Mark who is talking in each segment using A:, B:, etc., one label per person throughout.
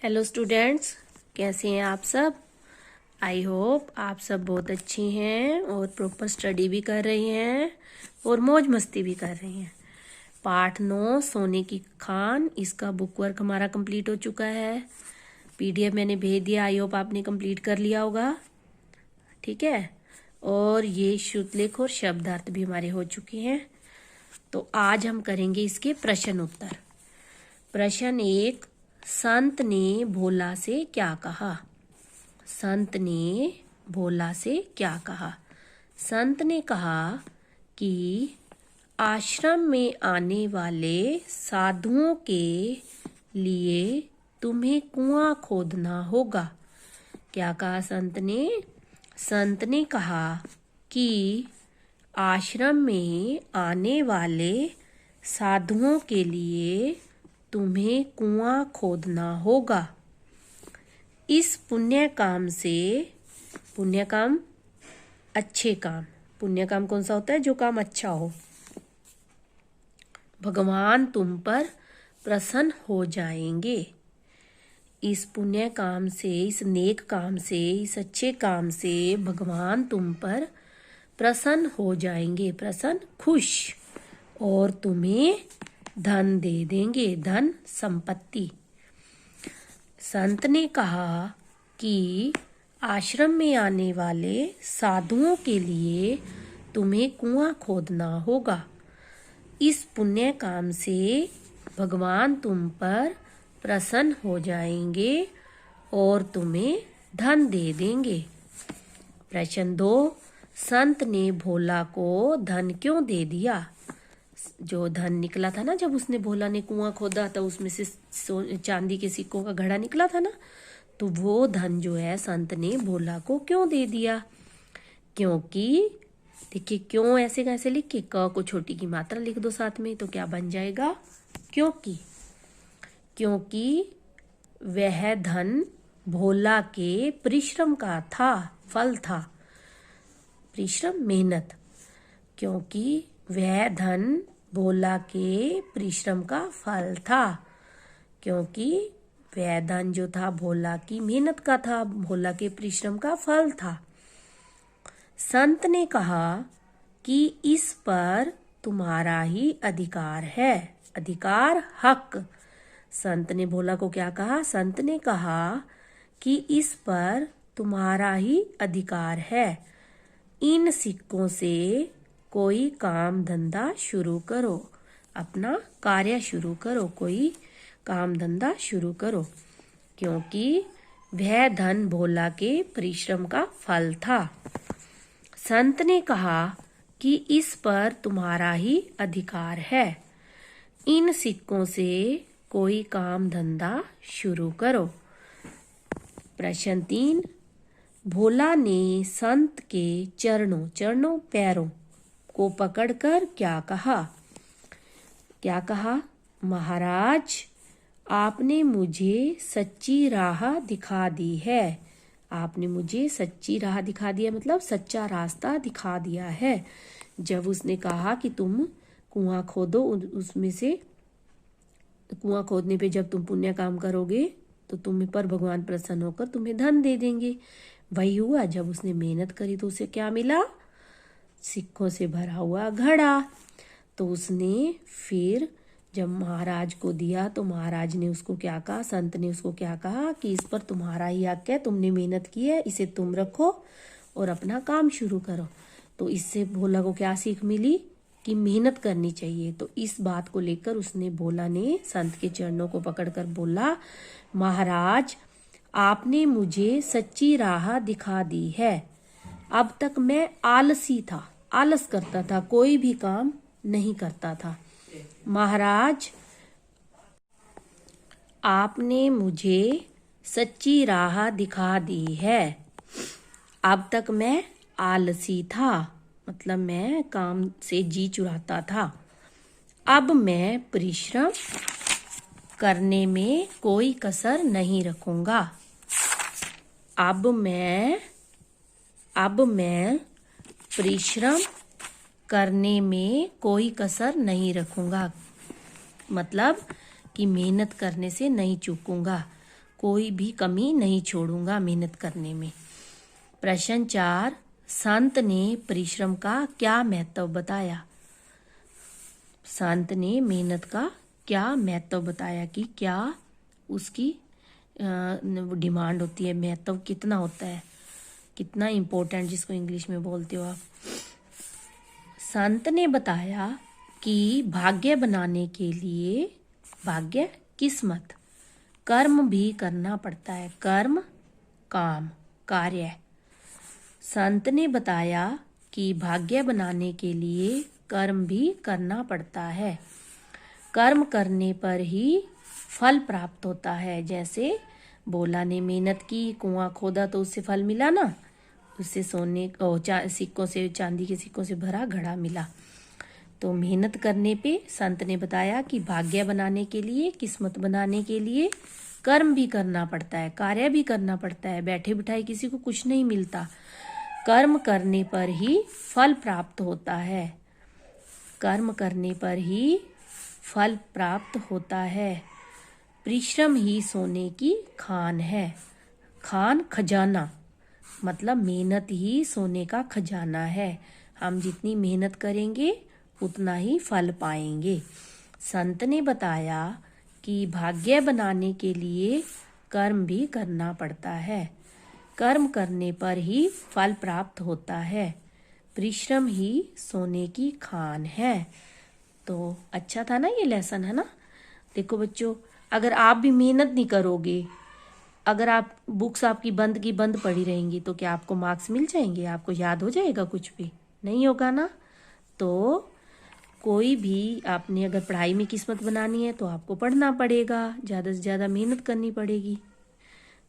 A: Hello students, कैसे हैं आप सब। आई होप आप सब बहुत अच्छी हैं और प्रॉपर स्टडी भी कर रही हैं और मौज मस्ती भी कर रही हैं। पाठ 9 सोने की खान, इसका बुक वर्क हमारा कंप्लीट हो चुका है। पीडीएफ मैंने भेज दिया, आई होप आपने कंप्लीट कर लिया होगा। ठीक है, और ये श्रुतलेख और शब्दार्थ भी हमारे हो चुके हैं। तो आज हम करेंगे इसके प्रश्न उत्तर। प्रश्न 1, संत ने भोला से क्या कहा। संत ने भोला से क्या कहा। संत ने कहा कि आश्रम में आने वाले साधुओं के लिए तुम्हें कुआं खोदना होगा। क्या कहा संत ने। संत ने कहा कि आश्रम में आने वाले साधुओं के लिए तुम्हें कुआं खोदना होगा। इस पुण्य काम से, पुण्य काम अच्छे काम, पुण्य काम कौन सा होता है, जो काम अच्छा हो, भगवान तुम पर प्रसन्न हो जाएंगे। इस पुण्य काम से, इस नेक काम से, इस अच्छे काम से भगवान तुम पर प्रसन्न हो जाएंगे, प्रसन्न, खुश, और तुम्हें धन दे देंगे, धन संपत्ति। संत ने कहा कि आश्रम में आने वाले साधुओं के लिए तुम्हें कुआं खोदना होगा। इस पुण्य काम से भगवान तुम पर प्रसन्न हो जाएंगे और तुम्हें धन दे देंगे। प्रश्न 2, संत ने भोला को धन क्यों दे दिया। जो धन निकला था ना, जब उसने भोला ने कुआं खोदा था, उसमें से चांदी के सिक्कों का घड़ा निकला था ना, तो वो धन जो है संत ने भोला को क्यों दे दिया। क्योंकि देखिए, क्यों ऐसे कैसे लिख के, क को छोटी की मात्रा लिख दो साथ में, तो क्या बन जाएगा, क्योंकि। क्योंकि वह धन भोला के परिश्रम का था, फल था, परिश्रम, मेहनत। क्योंकि वह धन भोला के परिश्रम का फल था। क्योंकि वह धन जो था भोला की मेहनत का था, भोला के परिश्रम का फल था। संत ने कहा कि इस पर तुम्हारा ही अधिकार है, अधिकार, हक। संत ने भोला को क्या कहा। संत ने कहा कि इस पर तुम्हारा ही अधिकार है। इन सिक्कों से कोई काम धंधा शुरू करो, अपना कार्य शुरू करो, कोई काम धंधा शुरू करो। क्योंकि वह धन भोला के परिश्रम का फल था। संत ने कहा कि इस पर तुम्हारा ही अधिकार है। इन सिक्कों से कोई काम धंधा शुरू करो। प्रश्न 3, भोला ने संत के चरणों, चरणों पैरों को पकड़कर क्या कहा। क्या कहा। महाराज, आपने मुझे सच्ची राह दिखा दी है। आपने मुझे सच्ची राह दिखा दिया, मतलब सच्चा रास्ता दिखा दिया है। जब उसने कहा कि तुम कुआं खोदो, उसमें से कुआं खोदने पे जब तुम पुण्य काम करोगे तो तुम पर भगवान प्रसन्न होकर तुम्हें धन दे देंगे। वही हुआ, जब उसने मेहनत करी तो उसे क्या मिला, सिक्कों से भरा हुआ घड़ा। तो उसने फिर जब महाराज को दिया तो महाराज ने उसको क्या कहा, संत ने उसको क्या कहा कि इस पर तुम्हारा ही हक है, तुमने मेहनत की है, इसे तुम रखो और अपना काम शुरू करो। तो इससे भोला को क्या सीख मिली कि मेहनत करनी चाहिए। तो इस बात को लेकर उसने, भोला ने संत के चरणों को पकड़कर बोला, महाराज, आपने मुझे सच्ची राह दिखा दी है। अब तक मैं आलसी था, आलस करता था, कोई भी काम नहीं करता था। महाराज, आपने मुझे सच्ची राह दिखा दी है। अब तक मैं आलसी था, मतलब मैं काम से जी चुराता था। अब मैं परिश्रम करने में कोई कसर नहीं रखूंगा। अब मैं परिश्रम करने में कोई कसर नहीं रखूंगा, मतलब कि मेहनत करने से नहीं चूकूंगा, कोई भी कमी नहीं छोड़ूंगा मेहनत करने में। प्रश्न 4, संत ने परिश्रम का क्या महत्व बताया? संत ने मेहनत का क्या महत्व बताया कि क्या उसकी डिमांड होती है, महत्व कितना होता है, कितना इम्पोर्टेंट, जिसको इंग्लिश में बोलते हो आप। संत ने बताया कि भाग्य बनाने के लिए, भाग्य किस्मत, कर्म भी करना पड़ता है। कर्म काम कार्य। संत ने बताया कि भाग्य बनाने के लिए कर्म भी करना पड़ता है। कर्म करने पर ही फल प्राप्त होता है। जैसे भोला ने मेहनत की, कुआं खोदा तो उससे फल मिला ना, उससे सोने सिक्कों से, चांदी के सिक्कों से भरा घड़ा मिला। तो मेहनत करने पे संत ने बताया कि भाग्य बनाने के लिए, किस्मत बनाने के लिए कर्म भी करना पड़ता है, कार्य भी करना पड़ता है। बैठे बिठाए किसी को कुछ नहीं मिलता। कर्म करने पर ही फल प्राप्त होता है। कर्म करने पर ही फल प्राप्त होता है। परिश्रम ही सोने की खान है। खान खजाना, मतलब मेहनत ही सोने का खजाना है। हम जितनी मेहनत करेंगे उतना ही फल पाएंगे। संत ने बताया कि भाग्य बनाने के लिए कर्म भी करना पड़ता है। कर्म करने पर ही फल प्राप्त होता है। परिश्रम ही सोने की खान है। तो अच्छा था ना ये लेसन, है ना। देखो बच्चों, अगर आप भी मेहनत नहीं करोगे, अगर आप बुक्स आपकी बंद की बंद पड़ी रहेंगी, तो क्या आपको मार्क्स मिल जाएंगे? आपको याद हो जाएगा? कुछ भी नहीं होगा ना। तो कोई भी, आपने अगर पढ़ाई में किस्मत बनानी है तो आपको पढ़ना पड़ेगा, ज़्यादा से ज़्यादा मेहनत करनी पड़ेगी।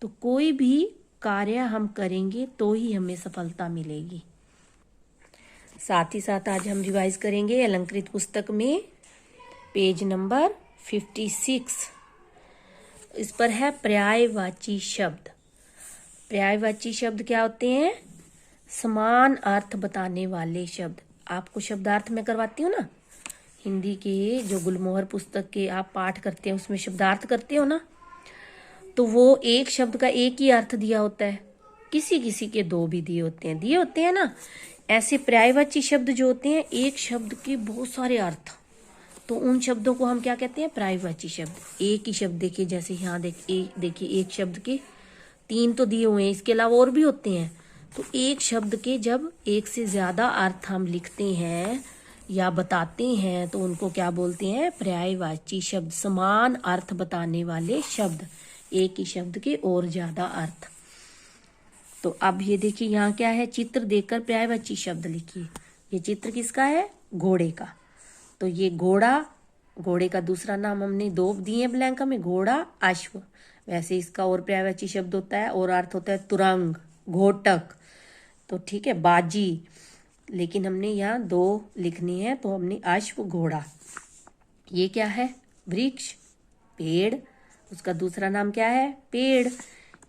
A: तो कोई भी कार्य हम करेंगे तो ही हमें सफलता मिलेगी। साथ ही साथ आज हम रिवाइज करेंगे अलंकृत पुस्तक में पेज नंबर 56। इस पर है पर्यायवाची शब्द। पर्यायवाची शब्द क्या होते हैं? समान अर्थ बताने वाले शब्द। आपको शब्दार्थ में करवाती हूँ ना, हिंदी के जो गुलमोहर पुस्तक के आप पाठ करते हैं उसमें शब्दार्थ करते हो ना, तो वो एक शब्द का एक ही अर्थ दिया होता है, किसी किसी के दो भी दिए होते हैं ना। ऐसे पर्यायवाची शब्द जो होते हैं, एक शब्द के बहुत सारे अर्थ, तो उन शब्दों को हम क्या कहते हैं? पर्यायवाची शब्द। एक ही शब्द देखिए, जैसे यहाँ देखिए एक शब्द के 3 तो दिए हुए हैं, इसके अलावा और भी होते हैं। तो एक शब्द के जब एक से ज्यादा अर्थ हम लिखते हैं या बताते हैं तो उनको क्या बोलते हैं? पर्यायवाची शब्द। समान अर्थ बताने वाले शब्द, एक ही शब्द के और ज्यादा अर्थ। तो अब ये देखिए यहाँ क्या है? चित्र देखकर पर्यायवाची शब्द लिखिए। ये चित्र किसका है? घोड़े का। तो ये घोड़ा, घोड़े का दूसरा नाम हमने 2 दिए ब्लैंक में, घोड़ा, अश्व। वैसे इसका और पर्यायवाची शब्द होता है और अर्थ होता है तुरंग, घोटक। तो ठीक है, बाजी, लेकिन हमने यहाँ 2 लिखनी है तो हमने अश्व, घोड़ा। ये क्या है? वृक्ष, पेड़, उसका दूसरा नाम क्या है? पेड़।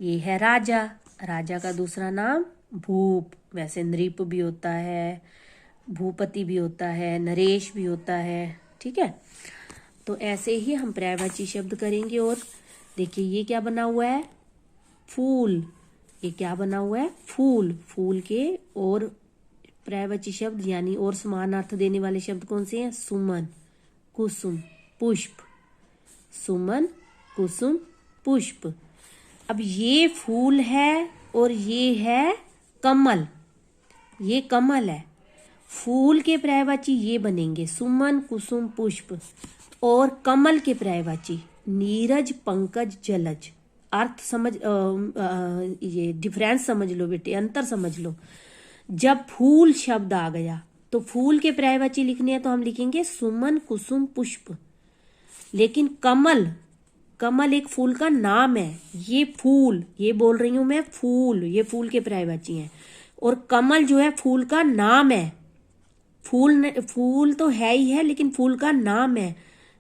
A: ये है राजा, राजा का दूसरा नाम भूप। वैसे नृप भी होता है, भूपति भी होता है, नरेश भी होता है। ठीक है, तो ऐसे ही हम पर्यायवाची शब्द करेंगे। और देखिए ये क्या बना हुआ है? फूल। ये क्या बना हुआ है? फूल। फूल के और पर्यायवाची शब्द यानी और समान अर्थ देने वाले शब्द कौन से हैं? सुमन, कुसुम, पुष्प। सुमन, कुसुम, पुष्प। अब ये फूल है और ये है कमल। ये कमल है। फूल के पर्यायवाची ये बनेंगे सुमन, कुसुम, पुष्प। और कमल के पर्यायवाची नीरज, पंकज, जलज। अर्थ समझ, ये डिफरेंस समझ लो बेटे, अंतर समझ लो। जब फूल शब्द आ गया तो फूल के पर्यायवाची लिखने हैं तो हम लिखेंगे सुमन, कुसुम, पुष्प। लेकिन कमल, कमल एक फूल का नाम है। ये फूल, ये बोल रही हूं मैं, फूल, ये फूल के पर्यायवाची हैं। और कमल जो है फूल का नाम है। फूल तो है ही है, लेकिन फूल का नाम है।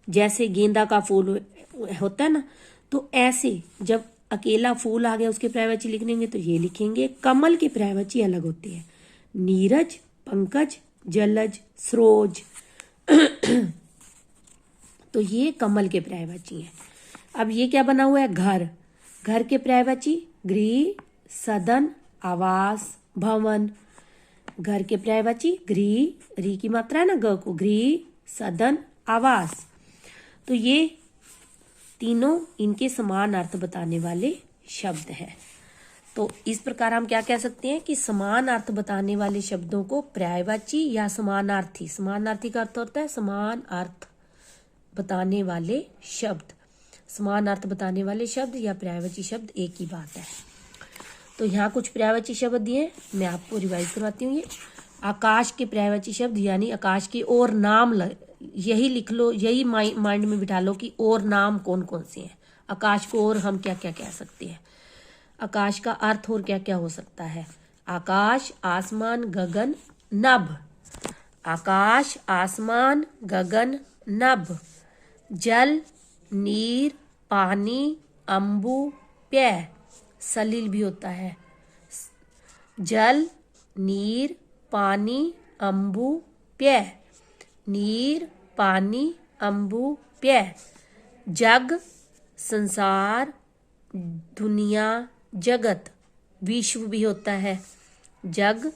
A: जैसे गेंदा का फूल होता है ना, तो ऐसे जब अकेला फूल आ गया उसके पर्यायवाची लिखने होंगे तो ये लिखेंगे। कमल के पर्यायवाची अलग होते हैं, नीरज, पंकज, जलज, सरोज। तो ये कमल के पर्यायवाची हैं। अब ये क्या बना हुआ है? घर। घर के पर्यायवाची गृह, सदन, आवास, भवन। घर के पर्यायवाची गृह, री की मात्रा है ना ग को, गृह, सदन, आवास। तो ये तीनों इनके समान अर्थ बताने वाले शब्द हैं। तो इस प्रकार हम क्या कह सकते हैं कि समान अर्थ बताने वाले शब्दों को पर्यायवाची या समानार्थी, समानार्थी का अर्थ होता है समान अर्थ बताने वाले शब्द, समान अर्थ बताने वाले शब्द या पर्यायवाची शब्द एक ही बात है। तो यहाँ कुछ पर्यायवाची शब्द दिए, मैं आपको रिवाइज करवाती हूँ। ये आकाश के पर्यायवाची शब्द यानी आकाश के और नाम यही लिख लो, यही माइंड में बिठा लो कि और नाम कौन कौन से हैं। आकाश को और हम क्या क्या कह सकते हैं, आकाश का अर्थ और क्या क्या हो सकता है। आकाश, आसमान, गगन, नभ। आकाश, आसमान, गगन, नभ। जल, नीर, पानी, अम्बु, पेय। सलिल भी होता है। जल, नीर, पानी, अम्बु, पेय। नीर, पानी, अम्बु, पेय। जग, संसार, दुनिया, जगत। विश्व भी होता है। जग,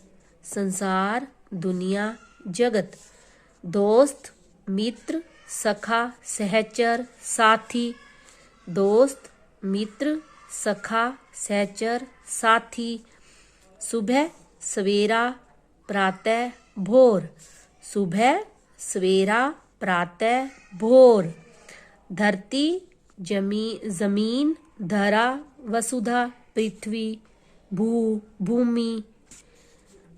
A: संसार, दुनिया, जगत। दोस्त, मित्र, सखा, सहचर, साथी। दोस्त, मित्र, सखा, सहचर, साथी। सुबह, सवेरा, प्रातः, भोर। सुबह, सवेरा, प्रातः, भोर। धरती, जमीन, धरा, वसुधा, पृथ्वी, भूमि।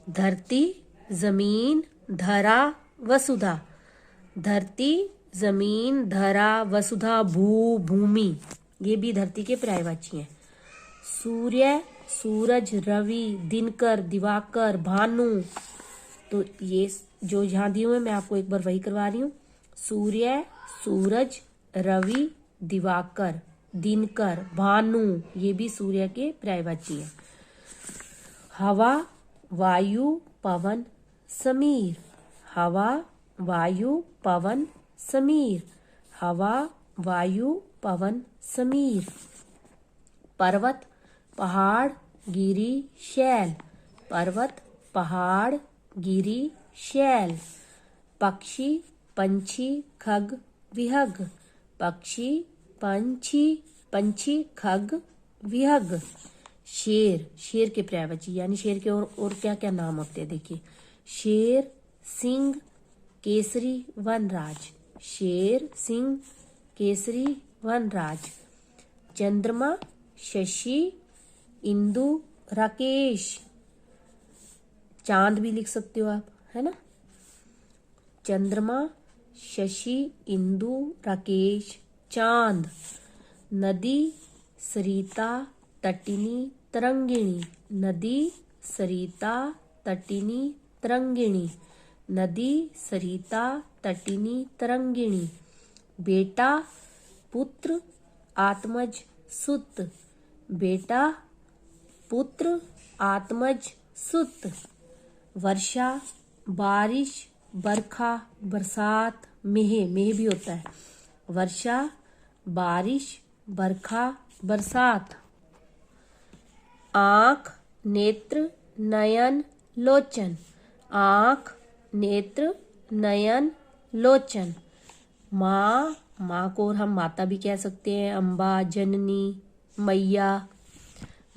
A: धरती, जमीन, धरा, वसुधा। धरती, जमीन, धरा, वसुधा, भूमि। ये भी धरती के पर्यायवाची हैं। सूर्य, सूरज, रवि, दिनकर, दिवाकर, भानु। तो ये जो यहाँ दिए हुए मैं आपको एक बार वही करवा रही हूँ। सूर्य, सूरज, रवि, दिवाकर, दिनकर, भानु, ये भी सूर्य के पर्यायवाची है। हवा, वायु, पवन, समीर। हवा, वायु, पवन, समीर। हवा, वायु, पवन, समीर। पर्वत, पहाड़, गिरी, शैल। पर्वत, पहाड़, गिरी, शैल। पक्षी, पंछी, खग, विहग। पक्षी, पंछी, खग, विहग। शेर, शेर के पर्यायवाची यानी शेर के और क्या क्या नाम होते हैं देखिए। शेर, सिंह, केसरी, वनराज। शेर, सिंह, केसरी, वनराज। चंद्रमा, शशि, इंदु, राकेश। चांद भी लिख सकते हो आप, है ना। चंद्रमा, शशि, इंदु, राकेश, चांद। नदी, सरिता, तटिनी, तरंगिणी। नदी, सरिता, तटिनी, तरंगिणी। नदी, सरिता, तटिनी, तरंगिणी। बेटा, पुत्र, आत्मज, सुत। बेटा, पुत्र, आत्मज, सुत। वर्षा, बारिश, बरखा, बरसात, मेह, मेह भी होता है। वर्षा, बारिश, बरखा, बरसात। आँख, नेत्र, नयन, लोचन। आँख, नेत्र, नयन, लोचन। माँ, माँ को हम माता भी कह सकते हैं। अम्बा, जननी, मैया।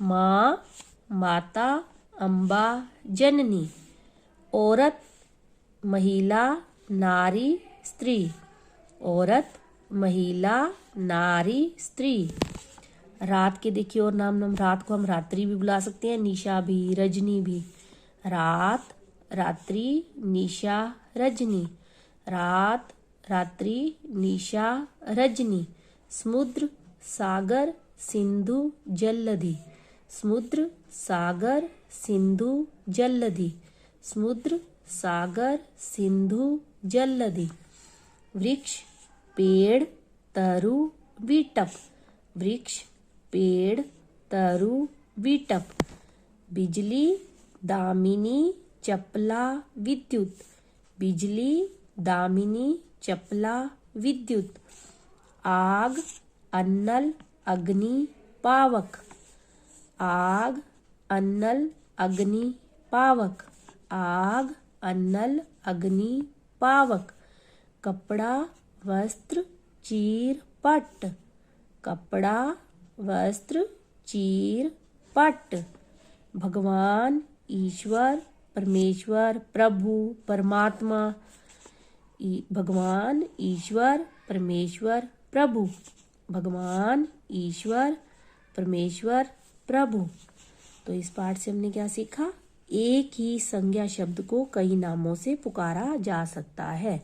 A: माँ, माता, अम्बा, जननी। औरत, महिला, नारी, स्त्री। औरत, महिला, नारी, स्त्री। रात के देखिए और नाम रात को हम रात्रि भी बुला सकते हैं, निशा भी, रजनी भी। रात, रात्रि, निशा, रजनी। रात, रात्रि, निशा, रजनी। समुद्र, सागर, सिंधु, जलधि। समुद्र, सागर, सिंधु, जलधि। समुद्र, सागर, सिंधु, जलधि। वृक्ष, पेड़, तरु, विटप। वृक्ष, पेड़, तरु, विटप। बिजली, दामिनी, चपला, विद्युत। बिजली, दामिनी, चपला, विद्युत। आग, अन्नल, अग्नि, पावक। आग, अन्नल, अग्नि, पावक। आग, अन्नल, अग्नि, पावक। कपड़ा, वस्त्र, चीर, पट। कपड़ा, वस्त्र, चीर, पट। भगवान, ईश्वर, परमेश्वर, प्रभु, परमात्मा। भगवान, ईश्वर, परमेश्वर, प्रभु। भगवान, ईश्वर, परमेश्वर, प्रभु। तो इस पाठ से हमने क्या सीखा? एक ही संज्ञा शब्द को कई नामों से पुकारा जा सकता है।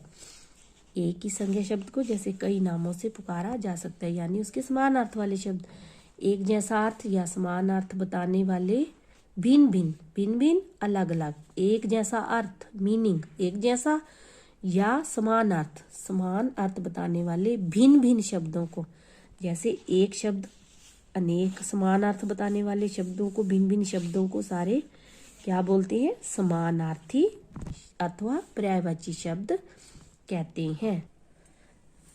A: एक ही संज्ञा शब्द को जैसे कई नामों से पुकारा जा सकता है, यानी उसके समान अर्थ वाले शब्द। एक जैसा अर्थ या समान अर्थ बताने वाले भिन्न भिन्न, भिन्न भिन्न, अलग अलग। एक जैसा अर्थ मीनिंग एक जैसा, या समान अर्थ बताने वाले भिन्न भिन्न शब्दों को, जैसे एक शब्द अनेक समान अर्थ बताने वाले शब्दों को, भिन्न भिन्न शब्दों को सारे क्या बोलते हैं? समानार्थी अथवा पर्यायवाची शब्द कहते हैं।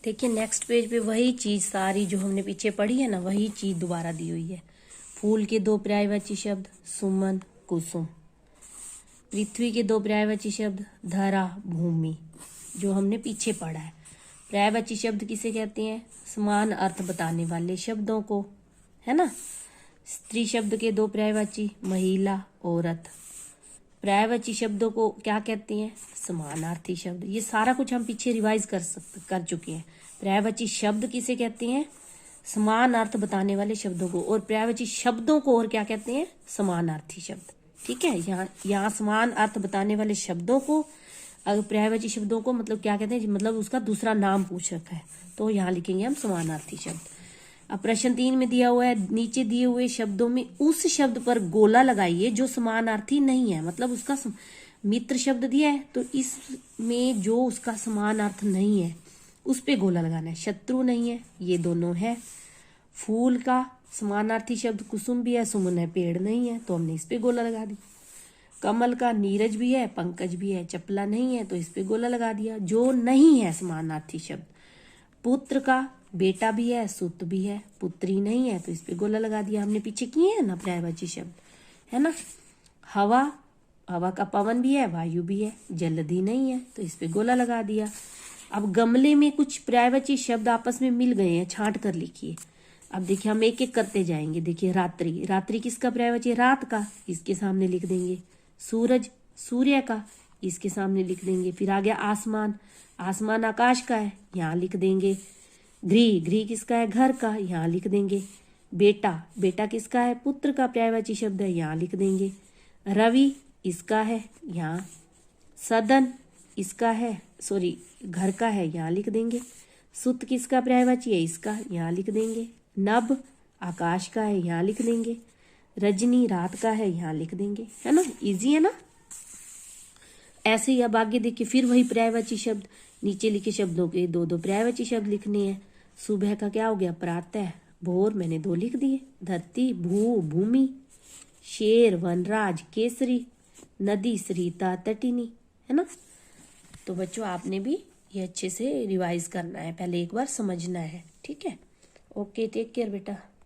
A: देखिए नेक्स्ट पेज पे वही चीज सारी जो हमने पीछे पढ़ी है ना, वही चीज दोबारा दी हुई है। फूल के दो पर्यायवाची शब्द सुमन, कुसुम। पृथ्वी के दो पर्यायवाची शब्द धरा, भूमि, जो हमने पीछे पढ़ा है। पर्यायवाची शब्द किसे कहते हैं? समान अर्थ बताने वाले शब्दों को, है ना। स्त्री शब्द के दो पर्यायवाची महिला, औरत। पर्यायवाची शब्दों को क्या कहते हैं? समानार्थी शब्द। ये सारा कुछ हम पीछे रिवाइज कर चुके हैं। पर्यायवाची शब्द किसे कहते हैं? समान अर्थ बताने वाले शब्दों को। और पर्यायवाची शब्दों को और क्या कहते हैं? समानार्थी शब्द। ठीक है, यहाँ समान अर्थ बताने वाले शब्दों को, अगर पर्यायवाची शब्दों को मतलब क्या कहते हैं, मतलब उसका दूसरा नाम पूछ रखा है, तो यहाँ लिखेंगे हम समानार्थी शब्द। अब प्रश्न 3 में दिया हुआ है, नीचे दिए हुए शब्दों में उस शब्द पर गोला लगाइए जो समानार्थी नहीं है। मतलब उसका मित्र शब्द दिया है, तो इसमें जो उसका समान अर्थ नहीं है उस पे गोला लगाना है। शत्रु नहीं है, ये दोनों है। फूल का समानार्थी शब्द कुसुम भी है, सुमन है, पेड़ नहीं है, तो हमने इस पे गोला लगा दी। कमल का नीरज भी है, पंकज भी है, चपला नहीं है, तो इस पे गोला लगा दिया। जो नहीं है समानार्थी शब्द। पुत्र का बेटा भी है, सुत भी है, पुत्री नहीं है, तो इस पे गोला लगा दिया। हमने पीछे किए हैं ना पर्यायवाची शब्द, है ना। हवा का पवन भी है, वायु भी है, जल्दी नहीं है, तो इस पे गोला लगा दिया। अब गमले में कुछ पर्यायवाची शब्द आपस में मिल गए हैं, छांट कर लिखिए। अब देखिए हम एक एक करते जाएंगे। देखिए रात्रि, रात्रि किसका पर्यायवाची है? रात का, इसके सामने लिख देंगे। सूरज, सूर्य का, इसके सामने लिख देंगे। फिर आ गया आसमान, आसमान आकाश का है, यहाँ लिख देंगे। गृह, गृह किसका है? घर का, यहाँ लिख देंगे। बेटा, बेटा किसका है? पुत्र का पर्यायवाची शब्द है, यहाँ लिख देंगे। रवि इसका है, यहाँ। सदन इसका है, सॉरी घर का है, यहाँ लिख देंगे। सुत किसका पर्यायवाची है? इसका, यहाँ लिख देंगे। नभ आकाश का है, यहाँ लिख देंगे। रजनी रात का है, यहाँ लिख देंगे, है ना। इजी है ना। ऐसे ही अब आगे देखिए, फिर वही पर्यायवाची शब्द, नीचे लिखे शब्दों के दो दो पर्यायवाची शब्द लिखने हैं। सुबह का क्या हो गया? प्रातः। भोर मैंने 2 लिख दिए। धरती, भू, भूमि। शेर, वनराज, केसरी। नदी, सरिता, तटिनी, है ना। तो बच्चों आपने भी ये अच्छे से रिवाइज करना है, पहले एक बार समझना है, ठीक है। ओके, टेक केयर बेटा।